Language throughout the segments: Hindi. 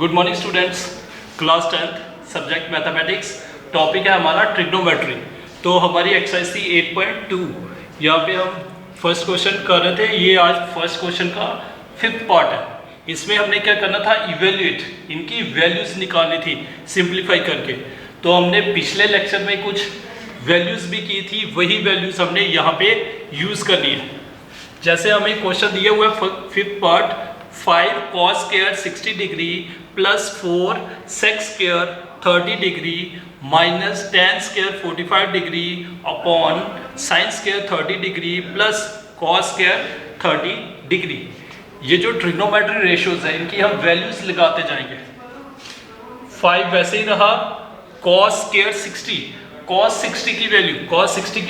Good morning students, class 10th subject mathematics. Topic है हमारा ट्रिग्नोमेट्री। तो हमारी एक्सरसाइज थी 8.2। यहाँ पे हम फर्स्ट क्वेश्चन कर रहे थे। ये आज फर्स्ट क्वेश्चन का 5th पार्ट है। इसमें हमने क्या करना था, इवेल्युएट, इनकी वैल्यूज निकालनी थी सिंप्लीफाई करके। तो हमने पिछले लेक्चर में कुछ वैल्यूज भी की थी, वही वैल्यूज हमने यहाँ पे यूज करनी है। जैसे हमें क्वेश्चन दिया हुआ है 5th part, 5 cos square 60 degree plus 4 sec square 30 degree minus tan square 45 degree upon sin square 30 degree plus cos square 30 degree. ये जो ट्रिग्नोमेट्री रेशियोज है, इनकी हम वैल्यूज लगाते जाएंगे। 5 वैसे ही रहा, cos square 60, cos 60 की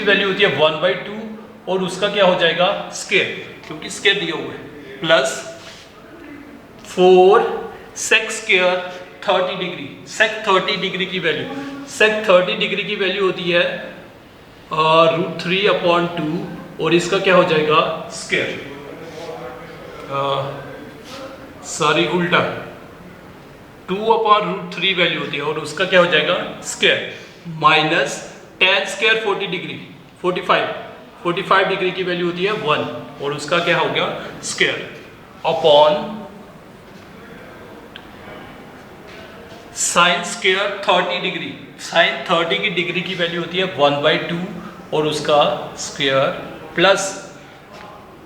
वैल्यू होती है 1/2 और उसका क्या हो जाएगा स्क्वायर, क्योंकि स्क्वायर दिया हुआ है, plus 4 sec square 30 degree. sec 30 degree की वैल्यू होती है √3/2 और इसका क्या हो जाएगा स्क्वायर, उल्टा 2/√3 वैल्यू होती है और उसका क्या हो जाएगा square, minus tan square 40 degree 45 degree की वैल्यू होती है 1 और उसका क्या हो गया square, upon sin square 30 degree. sin 30 की डिग्री की वैल्यू होती है 1/2 और उसका square, plus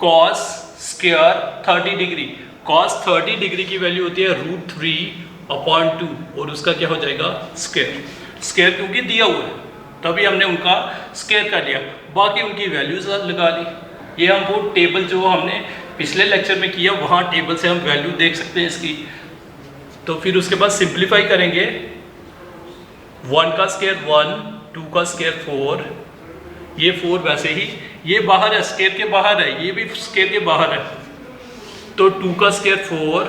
cos square 30 degree. cos 30 degree की वैल्यू होती है √3/2 और उसका क्या हो जाएगा स्क्वायर क्योंकि दिया हुआ है, तभी हमने उनका स्क्वायर कर लिया। बाकी उनकी वैल्यूज लगा ली। ये हम वो टेबल जो हमने पिछले लेक्चर में किया, वहाँ टेबल से हम वैल्यू देख सकते हैं इसकी। तो फिर उसके बाद सिंप्लीफाई करेंगे। 1 का स्क्वायर 1, 2 का स्क्वायर 4, ये 4 वैसे ही, ये बाहर है, स्क्वायर के बाहर है, ये भी स्क्वायर के बाहर है, तो 2 का स्क्वायर 4,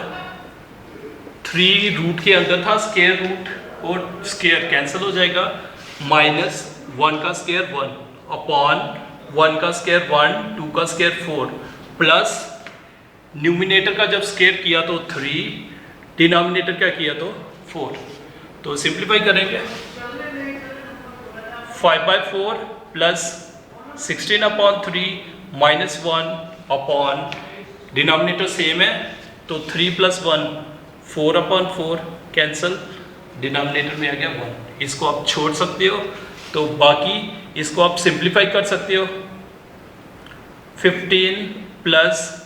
3 रूट के अंदर था, स्क्वायर रूट और स्क्वायर कैंसिल हो जाएगा, माइनस 1 का स्क्वायर 1 अपॉन 1 का स्क्वायर 1, 2 का स्क्वायर 4, प्लस न्यूमिनेटर का जब स्क्वायर किया तो 3, डिनोमिनेटर क्या किया तो 4। तो सिंप्लीफाई करेंगे, 5/4 plus 16/3 minus 1 upon, denominator same है तो 3 + 1 4/4 कैंसिल, डिनोमिनेटर में आ गया 1। इसको आप छोड़ सकते हो, तो बाकी इसको आप सिंप्लीफाई कर सकते हो। 15 +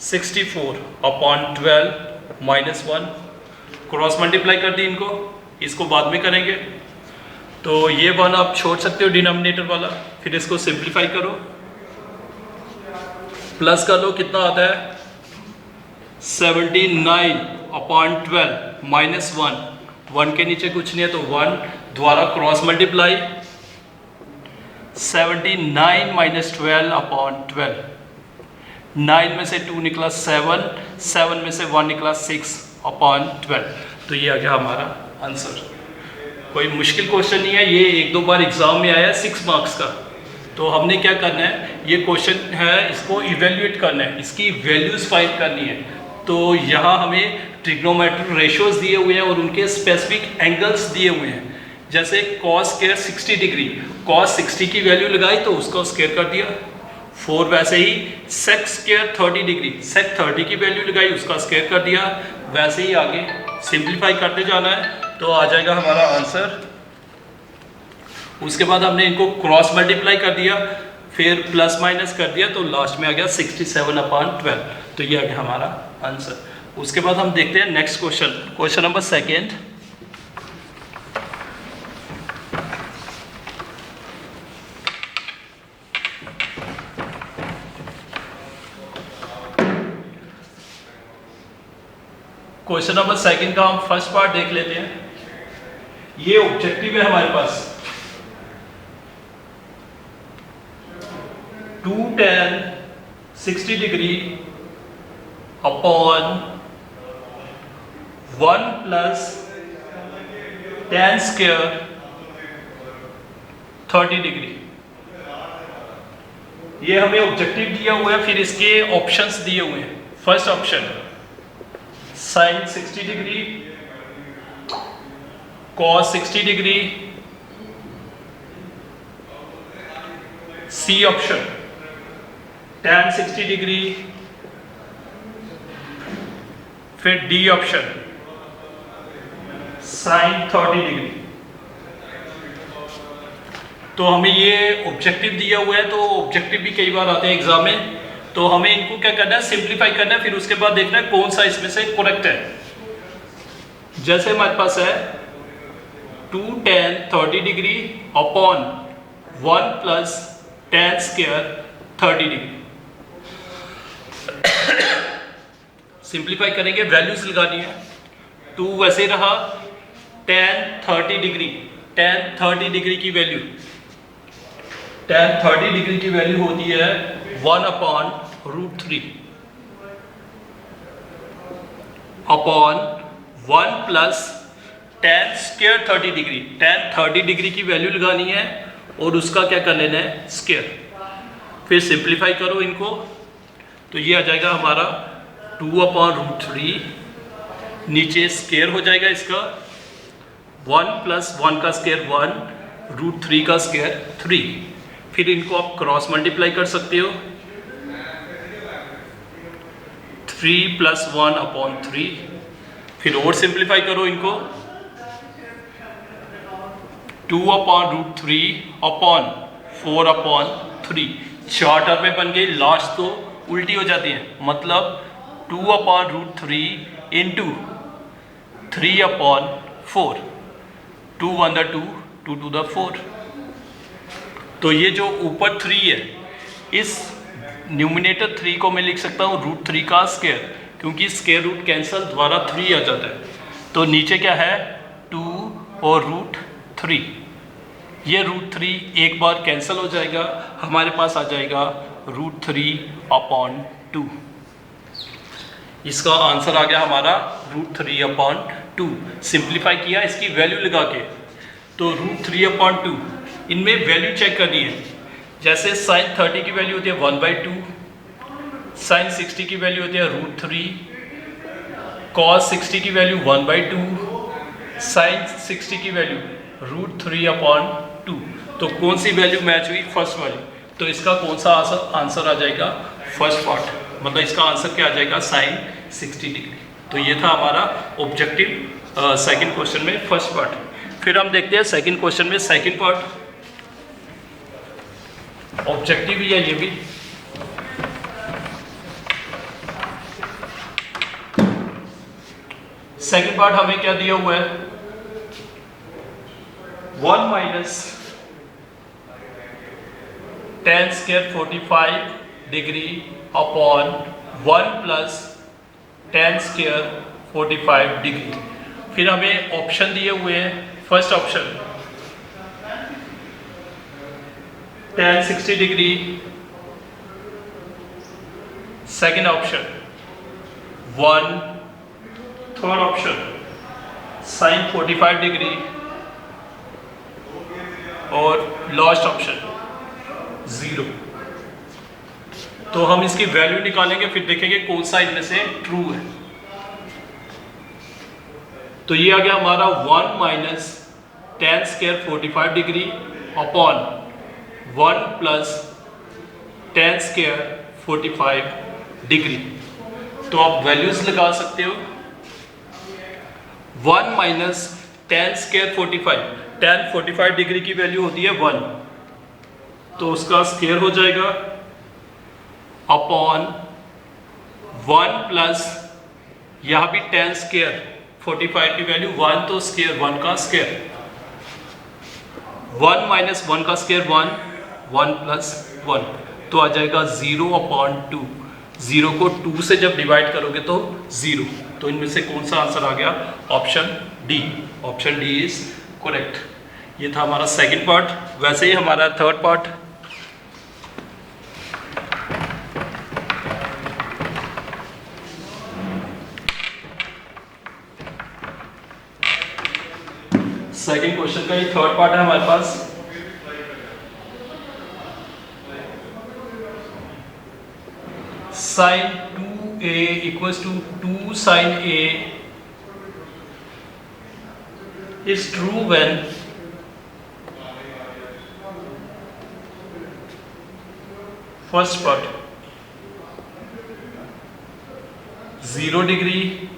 64/12 माइनस 1, क्रॉस मल्टीप्लाई कर दी इनको, इसको बाद में करेंगे। तो ये 1 आप छोड़ सकते हो डिनोमिनेटर वाला, फिर इसको सिंप्लीफाई करो, प्लस कर लो, कितना आता है 79/12 माइनस 1 के नीचे कुछ नहीं है तो 1 द्वारा क्रॉस मल्टीप्लाई, 79 - 12/12, 9 में से 2 निकला 7 में से 1 निकला 6/12। तो ये आ गया हमारा आंसर। कोई मुश्किल क्वेश्चन नहीं है, ये 1-2 बार एग्जाम में आया है 6 मार्क्स का। तो हमने क्या करना है, ये क्वेश्चन है, इसको इवेल्युएट करना है, इसकी वैल्यूज फाइंड करनी है। तो यहाँ हमें ट्रिग्नोमेट्रिक रेशियोज दिए हुए हैं और उनके स्पेसिफिक एंगल्स दिए हुए हैं। जैसे cos square 60 डिग्री, cos 60 की वैल्यू लगाई तो उसको स्क्वायर कर दिया। 4 वैसे ही sec square 30 डिग्री, sec 30 की वैल्यू लगाई, उसका स्क्वायर कर दिया। वैसे ही आगे सिंप्लीफाई करते जाना है तो आ जाएगा हमारा आंसर। उसके बाद हमने इनको क्रॉस मल्टीप्लाई कर दिया, फिर प्लस माइनस कर दिया, तो लास्ट में आ गया 67/12। तो ये आ गया हमारा आंसर। उसके बाद हम देखते हैं next question number 2। Question number 2 का हम फर्स्ट पार्ट देख लेते हैं। ये ऑब्जेक्टिव है हमारे पास, 2 tan 60 degree upon 1 + tan square 30 degree. ये हमें ऑब्जेक्टिव दिया हुआ है, फिर इसके ऑप्शंस दिए हुए हैं। First option sin 60 degree cos 60 degree, c option tan 60 degree, फिर डी ऑप्शन sin 30 डिग्री। तो हमें ये ऑब्जेक्टिव दिया हुआ है, तो ऑब्जेक्टिव भी कई बार आते हैं एग्जाम में, तो हमें इनको क्या करना है, सिंप्लीफाई करना है, फिर उसके बाद देखना है कौन सा इसमें से करेक्ट है। जैसे हमारे पास है 2 tan 30 degree upon 1 plus tan square 30 degree. Simplify करेंगे, वैल्यूज लगानी है। 2 वैसे रहा, tan 30 डिग्री, tan 30 डिग्री की वैल्यू, tan 30 डिग्री की वैल्यू होती है 1 upon √3 upon 1 plus tan square 30 degree. tan 30 degree की वैल्यू लगानी है और उसका क्या कर लेना है, स्क्वायर। फिर सिंप्लीफाई करो इनको, तो ये आ जाएगा हमारा 2 अपॉन √3, नीचे स्क्वायर हो जाएगा इसका, 1 प्लस 1 का स्क्वायर 1, √3 का स्क्वायर 3। फिर इनको आप क्रॉस मल्टीप्लाई कर सकते हो, 3 प्लस 1 अपॉन 3। फिर और सिंप्लीफाई करो इनको, 2 अपॉन √3 अपॉन 4 अपॉन 3। 4 टर्में बन गई, लास्ट तो उल्टी हो जाती है, मतलब 2 अपॉन √3 इंटू 3 अपॉन 4, 2 1 2, 2 2 4। तो ये जो ऊपर 3 है, इस न्यूमिनेटर 3 को मैं लिख सकता हूँ √3 का स्क्वायर, क्योंकि स्क्वायर रूट कैंसल, द्वारा 3 आ जाता है। तो नीचे क्या है, 2 और √3। ये √3 एक बार कैंसिल हो जाएगा, हमारे पास आ जाएगा √3 अपॉन 2। इसका आंसर आ गया हमारा √3 अपॉन 2। सिंप्लीफाई किया इसकी वैल्यू लगा के, तो √3 अपॉन 2, इनमें वैल्यू चेक करनी है। जैसे sin 30 की वैल्यू होती है 1/2, sin 60 की वैल्यू होती है √3, cos 60 की वैल्यू 1/2, sin 60 की वैल्यू √3 अपॉन 2। तो कौन सी वैल्यू मैच हुई, फर्स्ट वाली। तो इसका कौन सा आंसर आ जाएगा, फर्स्ट पार्ट, मतलब इसका आंसर क्या आ जाएगा, sin 60 डिग्री। तो ये था हमारा ऑब्जेक्टिव सेकंड क्वेश्चन में फर्स्ट पार्ट। फिर हम देखते हैं सेकंड क्वेश्चन में सेकंड पार्ट, ऑब्जेक्टिव भी है ये भी। सेकंड पार्ट हमें क्या दिया हुआ है, 1 minus tan square 45 degree upon 1 plus tan square 45 degree. फिर हमें ऑप्शन दिए हुए हैं, first option tan 60 degree, second option 1, third option sin 45 degree, और लास्ट ऑप्शन 0। तो हम इसकी वैल्यू निकालेंगे, फिर देखेंगे कौन सा इनमें से ट्रू है। तो ये आ गया हमारा 1 minus tan square 45 degree upon 1 plus tan square 45 degree. तो आप वैल्यूज लगा सकते हो, 1 minus tan square 45, tan 45 degree की वैल्यू होती है 1, तो उसका स्क्वायर हो जाएगा अपॉन 1 प्लस, यहाँ भी tan स्क्वायर 45 की वैल्यू 1, तो स्क्वायर 1 का स्क्वायर, 1 माइनस 1 का स्क्वायर 1, 1 प्लस 1, तो आ जाएगा 0 अपॉन 2। 0 को 2 से जब डिवाइड करोगे तो 0। तो इनमें से कौन सा आंसर आ गया, option D. Option D is correct. ये था हमारा सेकंड पार्ट। वैसे ही हमारा थर्ड पार्ट, सेकंड क्वेश्चन का ये थर्ड पार्ट है हमारे पास। sin 2a equals to 2 sin a is true when first part 0 degree,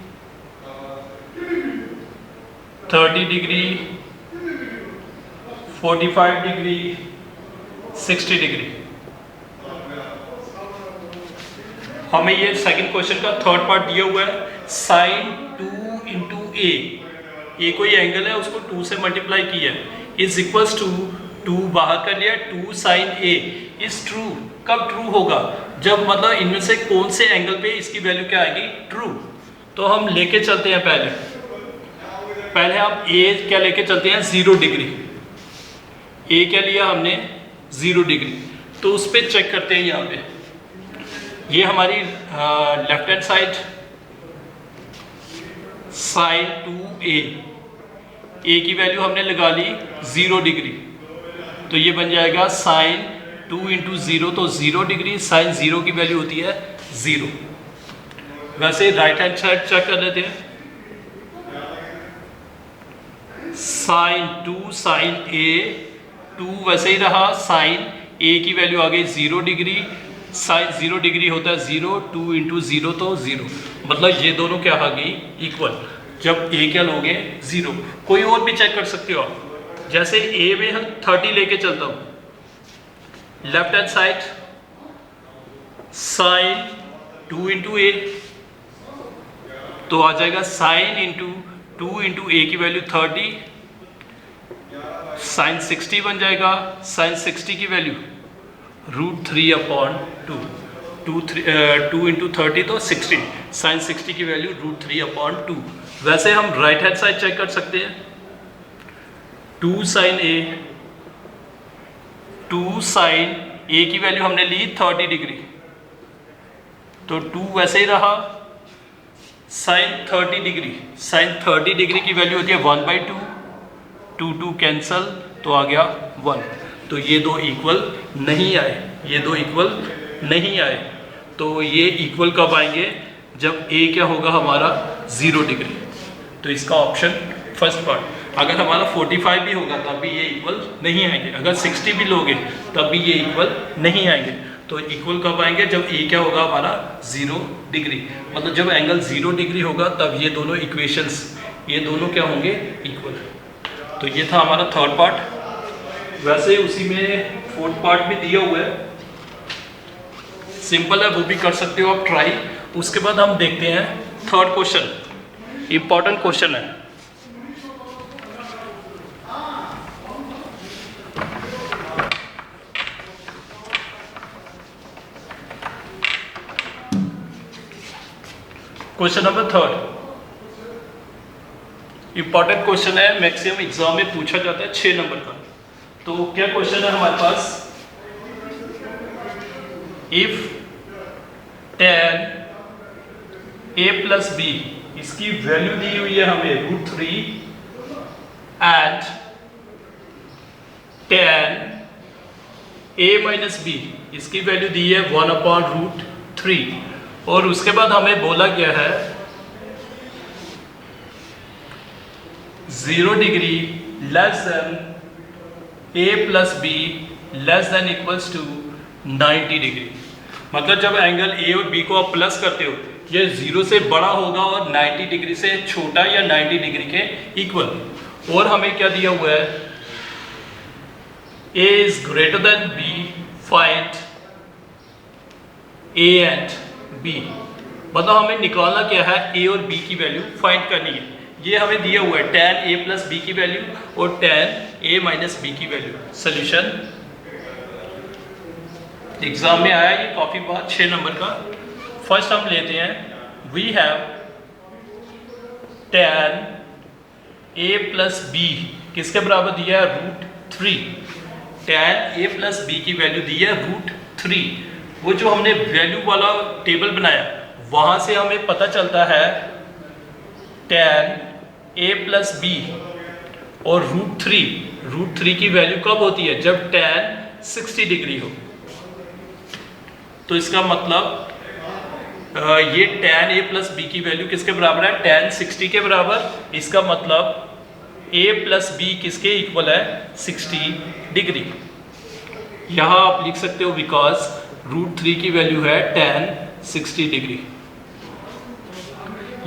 30 degree, 45 degree, 60 degree. हमें ये सेकंड क्वेश्चन का थर्ड पार्ट दिया हुआ है, साइन 2 इंटू ए कोई एंगल है, उसको 2 से मल्टीप्लाई किया इज इक्वल्स टू 2 बाहर कर लिया, 2 साइन ए इज ट्रू। कब ट्रू होगा? जब मतलब इनमें से कौन से एंगल पे इसकी वैल्यू क्या आएगी? ट्रू। तो हम लेके चलते हैं पहले हम ए क्या लेके चलते हैं? 0 डिग्री। ए क्या लिया हमने? 0 डिग्री। तो उस पर चेक करते हैं। यहाँ पे ये हमारी left hand side sign 2a की वैल्यू हमने लगा ली 0 डिग्री, तो ये बन जाएगा साइन 2 इंटू 0, तो 0 डिग्री साइन 0 की वैल्यू होती है 0। वैसे राइट हैंड साइड चेक कर लेते हैं। साइन 2 साइन a 2 वैसे ही रहा, साइन a की वैल्यू आ गई 0 डिग्री, साइन 0 डिग्री होता है 0, 2 इंटू 0 तो 0, मतलब ये दोनों क्या आ गई? इक्वल। जब a क्या लोगे? 0। कोई और भी चेक कर सकते हो आप, जैसे a में हम 30 लेके चलता हूँ, left hand side sine 2 into a, तो आ जाएगा साइन इंटू 2 इंटू a की वैल्यू 30, साइन 60 बन जाएगा। साइन 60 की वैल्यू √3/2, 2 इंटू 30 तो 60, साइन 60 की वैल्यू √3/2। वैसे हम राइट हैंड साइड चेक कर सकते हैं। 2 साइन a की वैल्यू हमने ली 30 डिग्री, तो 2 वैसे ही रहा, साइन 30 डिग्री, साइन 30 डिग्री की वैल्यू होती है 1/2, 2 कैंसल, तो आ गया 1। तो ये दो इक्वल नहीं आए, ये दो इक्वल नहीं आए। तो ये इक्वल कब आएंगे? जब a क्या होगा हमारा? 0 डिग्री। तो इसका ऑप्शन फर्स्ट पार्ट। अगर हमारा 45 भी होगा तब भी ये इक्वल नहीं आएंगे, अगर 60 भी लोगे तब भी ये इक्वल नहीं आएंगे। तो इक्वल कब आएंगे? जब a क्या होगा हमारा? 0 डिग्री। मतलब जब एंगल 0 डिग्री होगा तब ये दोनों इक्वेशंस, ये दोनों क्या होंगे? इक्वल। तो ये था हमारा थर्ड पार्ट। वैसे उसी में फोर्थ पार्ट भी दिया हुआ है, सिंपल है, वो भी कर सकते हो आप ट्राई। उसके बाद हम देखते हैं थर्ड क्वेश्चन, इंपॉर्टेंट क्वेश्चन है। Question number third important question है, मैक्सिमम एग्जाम में पूछा जाता है 6 नंबर का। तो क्या क्वेश्चन है हमारे पास? If tan a plus b, इसकी वैल्यू दी हुई है हमें √3 and tan a minus b, इसकी वैल्यू दी है 1/√3, और उसके बाद हमें बोला गया है 0 degree less than a plus b less than equals to 90 degree. मतलब जब एंगल a और b को आप प्लस करते हो, ये 0 से बड़ा होगा और 90 डिग्री से छोटा या 90 डिग्री के इक्वल। और हमें क्या दिया हुआ है? a is greater than b, find a and b। मतलब हमें निकालना क्या है? a और b की वैल्यू फाइंड करनी है। ये हमें दिया हुआ है tan a प्लस b की वैल्यू और tan a माइनस b की वैल्यू। सोल्यूशन एग्जाम में आया ये काफी बार, 6 नंबर का। फर्स्ट हम लेते हैं, we have tan a plus b किसके बराबर दिया है? √3। tan a प्लस b की वैल्यू दी है √3। वो जो हमने वैल्यू वाला टेबल बनाया वहां से हमें पता चलता है tan a प्लस b और √3 की वैल्यू कब होती है? जब tan 60 डिग्री हो। तो इसका मतलब ये tan a प्लस b की वैल्यू किसके बराबर है? tan 60 के बराबर। इसका मतलब ए प्लस बी किसके इक्वल है 60 डिग्री। यहाँ आप लिख सकते हो बिकॉज √3 की वैल्यू है tan 60 डिग्री।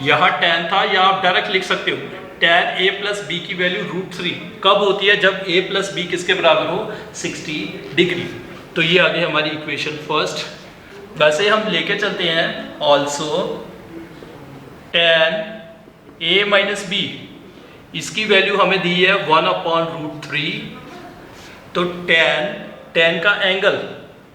यहाँ tan था, यहाँ आप डायरेक्ट लिख सकते हो tan a प्लस बी की वैल्यू √3 कब होती है, जब a प्लस बी किसके बराबर हो 60 डिग्री। तो ये आ गई हमारी इक्वेशन फर्स्ट। वैसे हम लेके चलते हैं also tan a minus b, इसकी वैल्यू हमें दी है 1/√3। तो tan का एंगल,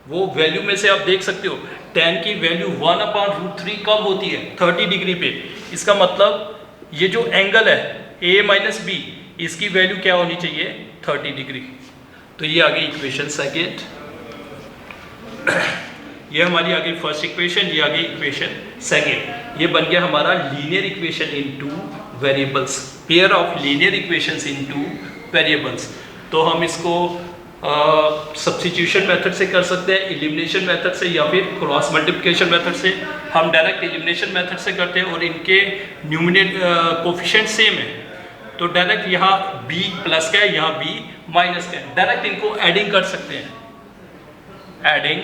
वो वैल्यू में से आप देख सकते हो tan की वैल्यू 1/√3 कब होती है 30 डिग्री पे। इसका मतलब ये जो एंगल है a माइनस बी, इसकी वैल्यू क्या होनी चाहिए 30 डिग्री। तो ये आ गई इक्वेशन सेकेंड। ये हमारी आ गई फर्स्ट इक्वेशन, ये आ गई इक्वेशन सेकेंड। ये बन गया हमारा linear equation in two variables, pair of linear equations in two variables. तो हम इसको सब्स्टिट्यूशन मेथड से कर सकते हैं, एलिमिनेशन मेथड से, या फिर क्रॉस मल्टीप्लिकेशन मेथड से। हम डायरेक्ट एलिमिनेशन मेथड से करते हैं और इनके न्यूमरेटर कोफिशिएंट सेम है, तो डायरेक्ट यहाँ b प्लस का है, यहाँ b माइनस का है, डायरेक्ट इनको एडिंग कर सकते हैं। Adding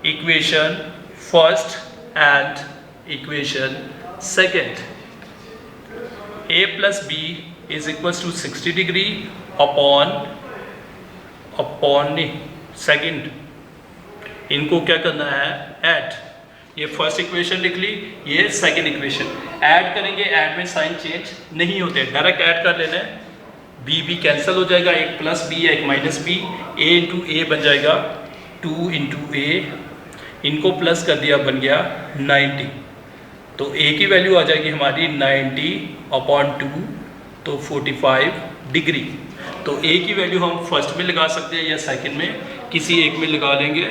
equation first and equation second, a plus b is equal to 60 degree upon second. इनको क्या करना है ऐड। ये फर्स्ट इक्वेशन लिख ली, ये सेकेंड इक्वेशन। ऐड करेंगे, ऐड में साइन चेंज नहीं होते, डायरेक्ट ऐड कर लेना है। बी बी कैंसिल हो जाएगा, एक प्लस बी एक माइनस बी, a इंटू ए बन जाएगा 2 इंटू ए, इनको प्लस कर दिया बन गया 90। तो a की वैल्यू आ जाएगी हमारी 90/2, तो 45 डिग्री। तो a की वैल्यू हम फर्स्ट में लगा सकते हैं या सेकंड में, किसी एक में लगा लेंगे।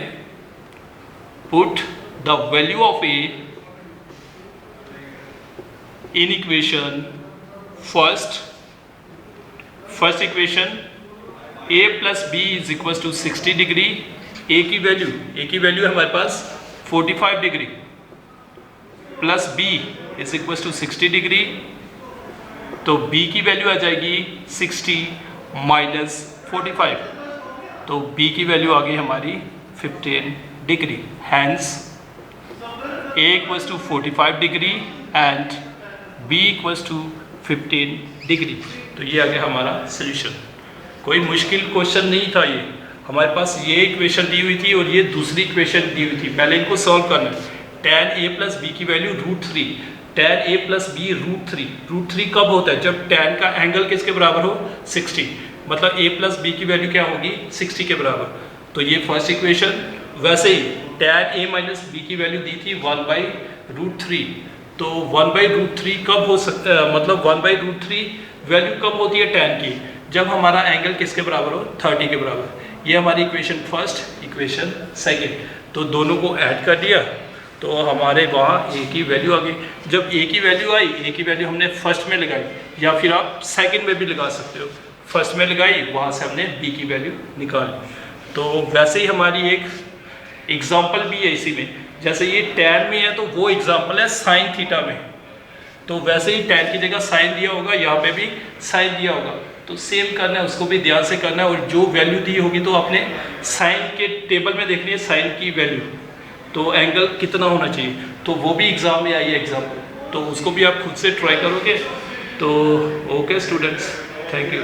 Put the value of a in equation first equation, a plus b is equal to 60 degree. a की वैल्यू है हमारे पास 45 degree, plus b is equal to 60 degree. तो b की वैल्यू आ जाएगी 60 माइनस 45, तो b की वैल्यू आ गई हमारी 15 degree. Hence a equals to 45 degree and b equals to 15 degree. तो ये आ गया हमारा सॉल्यूशन। कोई मुश्किल क्वेश्चन नहीं था ये, हमारे पास ये इक्वेशन दी हुई थी और ये दूसरी इक्वेशन दी हुई थी। पहले इनको सॉल्व करना है। tan a प्लस बी की value √3, tan a plus b √3 कब होता है, जब tan का एंगल किसके बराबर हो 60, मतलब a प्लस बी की वैल्यू क्या होगी 60 के बराबर। तो ये फर्स्ट इक्वेशन। वैसे ही tan a माइनस बी की वैल्यू दी थी 1/√3, तो 1/√3 कब हो सकता है, मतलब 1/√3 वैल्यू कब होती है tan की, जब हमारा एंगल किसके बराबर हो 30 के बराबर। ये हमारी इक्वेशन फर्स्ट, इक्वेशन सेकेंड। तो दोनों को ऐड कर दिया तो हमारे वहाँ a की वैल्यू आ गई। जब a की वैल्यू आई, a की वैल्यू हमने फर्स्ट में लगाई, या फिर आप सेकंड में भी लगा सकते हो। फर्स्ट में लगाई, वहाँ से हमने b की वैल्यू निकाली। तो वैसे ही हमारी एक एग्जाम्पल भी है इसी में, जैसे ये tan में है तो वो एग्जाम्पल है साइन थीटा में, तो वैसे ही tan की जगह साइन दिया होगा, यहाँ पे भी साइन दिया होगा। तो सेम करना है, उसको भी ध्यान से करना है। और जो वैल्यू दी होगी तो आपने साइन के टेबल में देखनी है साइन की वैल्यू, तो एंगल कितना होना चाहिए, तो वो भी एग्जाम में आई है एग्जाम्पल, तो उसको भी आप खुद से ट्राई करोगे। तो ओके स्टूडेंट्स, थैंक यू।